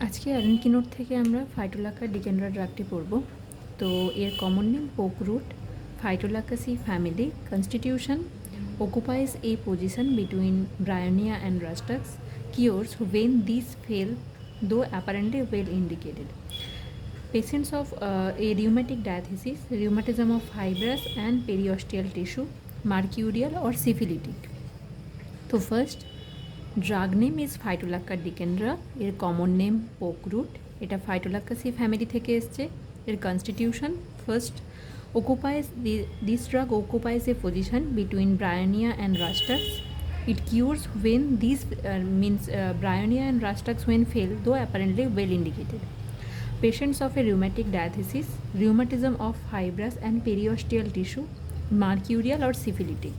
আজকে অ্যালেনকিনোর থেকে আমরা ফাইটোলাক্কা ডিকেন্ড্রা ড্রাগটি পড়ব। তো এর কমন নেম পোক root, Phytolaccaceae family. Constitution occupies a position between Bryonia and Rustax. Cures when these fail, though apparently well indicated. Patients of a rheumatic diathesis, rheumatism of fibrous and periosteal tissue, mercurial or syphilitic. তো first drug name is phytolacca decandra, এর common name পোক root, এটা ফাইটোলাক্কাসি family থেকে এসছে। এর constitution first occupies this drug occupies a position between bryonia and rustax. It cures when these bryonia and rustax when fail, though apparently well indicated. Patients of a rheumatic diathesis, rheumatism of fibrous and periosteal tissue, mercurial or syphilitic.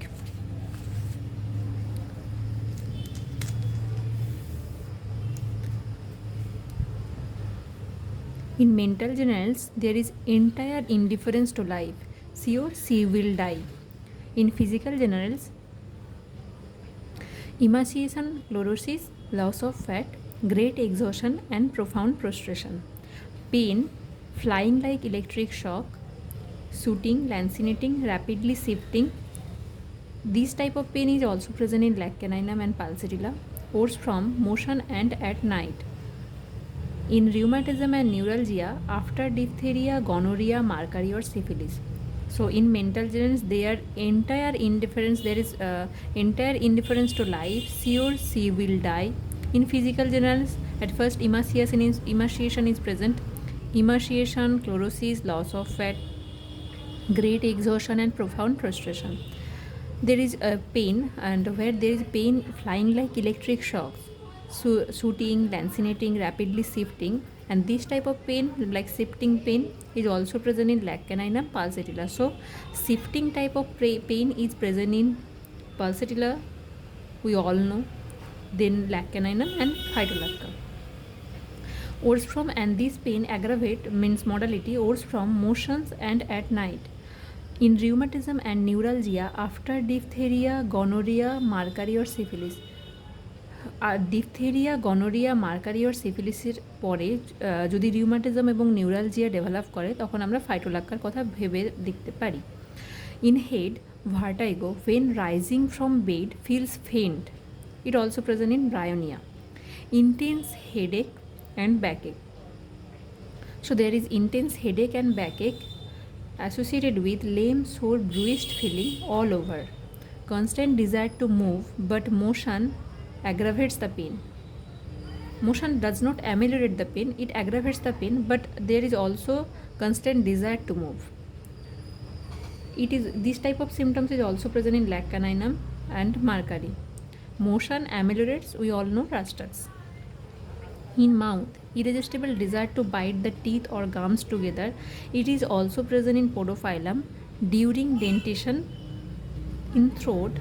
In mental generals, there is entire indifference to life. She or she will die. In physical generals, emaciation, chlorosis, loss of fat, great exhaustion and profound prostration. Pain, flying like electric shock, shooting, lancinating, rapidly shifting. This type of pain is also present in leg caninum and pulsatilla, force from motion and at night. In rheumatism and neuralgia, after diphtheria, gonorrhea, mercury or syphilis. So in mental generals, their entire indifference, there is entire indifference to life. She or she will die. In physical generals, at first emaciation is present. Emaciation, chlorosis, loss of fat, great exhaustion and profound prostration. There is a pain, and where there is pain flying like electric shocks, shooting, lancinating, rapidly shifting, and this type of pain like shifting pain is also present in leg caninum, pulsatilla. So shifting type of pain is present in pulsatilla, we all know, then leg caninum and Phytolacca. Ores from, and this pain aggravate means modality ores from motions and at night. In rheumatism and neuralgia, after diphtheria, gonorrhea, mercury or syphilis. আর diphtheria, gonorrhoea, mercury আর সিফিলিসের পরে যদি রিউমাটিজম এবং neuralgia develop করে তখন আমরা ফাইটোলাক্কার কথা ভেবে দেখতে পারি। In head, vertigo, when rising from bed feels faint. It also present in bryonia. Intense headache and backache. So there is intense headache and backache associated with lame, sore, bruised feeling all over. Constant desire to move, but motion aggravates the pain. Motion does not ameliorate the pain, it aggravates the pain, but there is also constant desire to move. It is this type of symptoms is also present in leg caninum and mercury. Motion ameliorates, we all know, rustax. In mouth, irresistible desire to bite the teeth or gums together. It is also present in podophyllum. During dentition. In throat,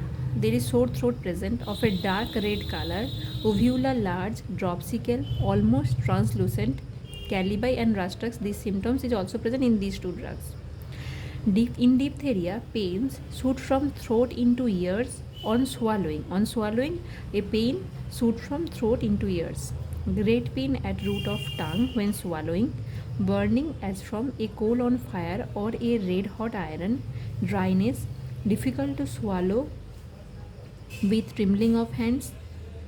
there is sore throat present of a dark red color, uvula large, dropsical, almost translucent, calibi and rustax. These symptoms is also present in these two drugs. In diphtheria, pains shoot from throat into ears on swallowing. On swallowing, a pain shoot from throat into ears. Great pain at root of tongue when swallowing. Burning as from a coal on fire or a red hot iron. Dryness, difficult to swallow with trembling of hands,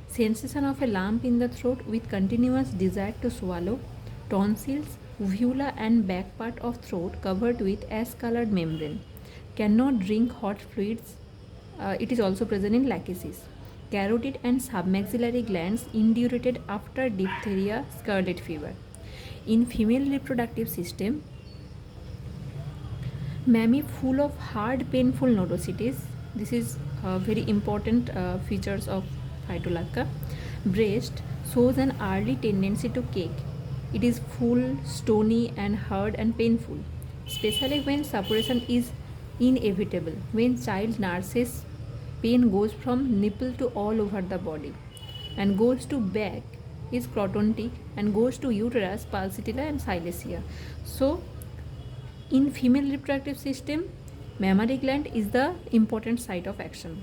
sensation of a lump in the throat with continuous desire to swallow, tonsils, uvula and back part of throat covered with ash-colored membrane, cannot drink hot fluids. It is also present in lachesis. Carotid and submaxillary glands indurated after diphtheria, scarlet fever. In female reproductive system, mammy full of hard painful nodosities. This is very important features of Phytolacca. Breast shows an early tendency to cake. It is full, stony and hard and painful, especially when suppuration is inevitable. When child nurses, pain goes from nipple to all over the body and goes to back is crotontic and goes to uterus, pulsatilla and silesia. So in female reproductive system, mammary gland is the important site of action.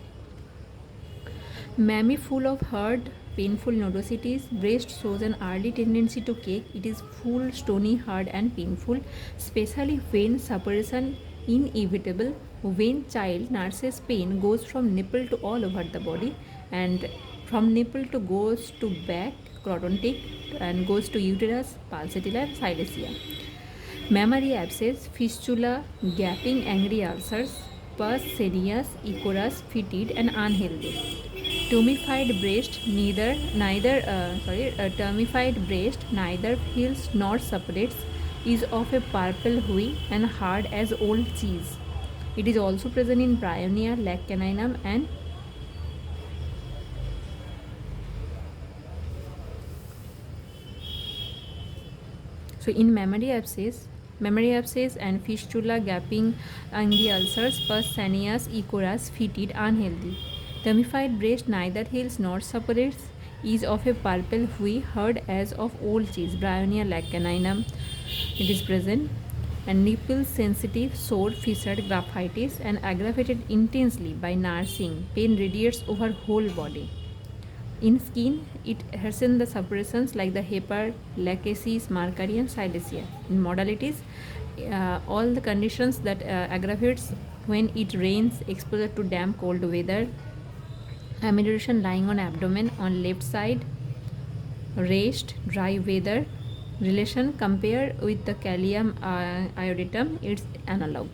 Mammy full of hard painful nodosities. Breast shows an early tendency to cake. It is full, stony, hard, and painful, especially when suppuration inevitable. When child nurses pain goes from nipple to all over the body, and from nipple to goes to back, crodontic, and goes to uterus, pulsatilla, and silesia. Mammary abscess, fistula, gaping angry ulcers, pus, serous, ecorus, fetid, and unhealthy. Tumified breast termified breast neither fills nor separates, is of a purple hue and hard as old cheese. It is also present in Bryonia, lac caninum, and so in mammary abscess and fistula, gaping angry ulcers, pus, saneous, ecorus, fetid, unhealthy. Tumified breast neither heals nor separates, is of a purple hue, hard as of old cheese. Bryonia, lac caninum, it is present. And nipple sensitive, sore, fissured, graphitis, and aggravated intensely by nursing. Pain radiates over whole body. In skin, it harsens the suppurations like the Hepa, lachesis, mercury, and silesia. In modalities, all the conditions that aggravates when it rains, exposure to damp cold weather, amenorrhea lying on abdomen on left side, rest, dry weather, relation compare with the calcium iodatum, its analog.